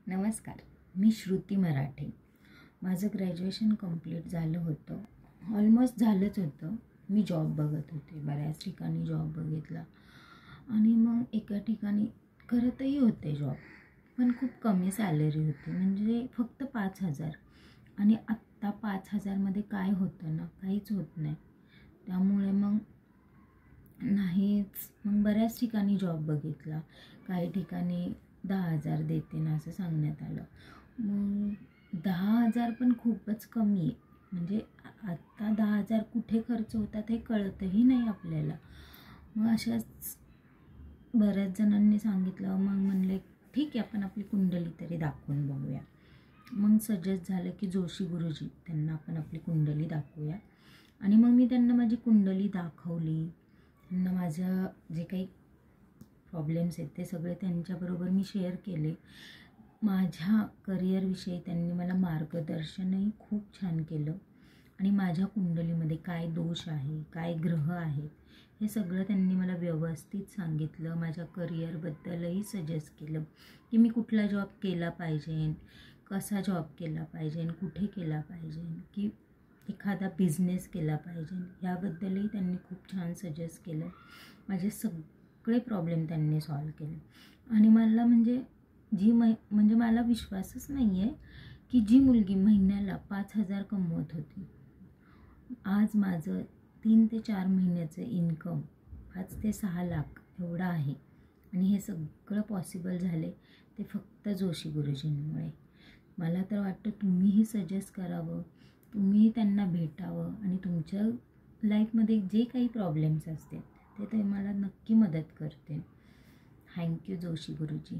नमस्कार, मी श्रुती मराठे. माझं graduation complete झालं होतं, ऑलमोस्ट झालंच होतं. मी जॉब बघत होते, बऱ्याच ठिकाणी जॉब बघितला आणि मग एका ठिकाणी करतही होते जॉब, पण खूप कमी सॅलरी होती, म्हणजे फक्त 5,000. आणि आत्ता 5,000मध्ये काय होतं ना, काहीच होत नाही. त्यामुळे मग बऱ्याच ठिकाणी जॉब बघितला. काही ठिकाणी 10,000 देते ना असं सांगण्यात आलं. मग 10,000 पण खूपच कमी आहे. म्हणजे आत्ता 10,000 कुठे खर्च होतात हे कळतही नाही आपल्याला. मग अशाच बऱ्याच जणांनी सांगितलं. मग म्हणले ठीक आहे, आपण आपली कुंडली तरी दाखवून बघूया. मग सजेस्ट झालं की जोशी गुरुजी, त्यांना आपण आपली कुंडली दाखवूया. आणि मग मी त्यांना माझी कुंडली दाखवली. त्यांना माझ्या जे काही प्रॉब्लेम्स आहेत ते सगळे त्यांच्याबरोबर मी शेअर केले. माझ्या करिअरविषयी त्यांनी मला मार्गदर्शनही खूप छान केलं. आणि माझ्या कुंडलीमध्ये काय दोष आहे, काय ग्रह आहेत, हे सगळं त्यांनी मला व्यवस्थित सांगितलं. माझ्या करिअरबद्दलही सजेस्ट केलं की मी कुठला जॉब केला पाहिजे, कसा जॉब केला पाहिजे, कुठे केला पाहिजे, की एखादा बिझनेस केला पाहिजे, याबद्दलही त्यांनी खूप छान सजेस्ट केलं. माझे सगळे प्रॉब्लेम त्यांनी सॉल्व केले. आणि मला म्हणजे मला विश्वासच नाही आहे की जी मुलगी महिन्याला 5,000 कमवत होती, आज माझं 3 ते 4 महिन्याचं इन्कम 5 ते 6 लाख एवढं आहे. आणि हे सगळं पॉसिबल झाले ते फक्त जोशी गुरुजींमुळे. मला तर वाटतं तुम्हीही सजेस्ट करावं, तुम्हीही त्यांना भेटावं आणि तुमच्या लाईफमध्ये जे काही प्रॉब्लेम्स असतील ते मला नक्की मदत करते. थँक्यू जोशी गुरुजी.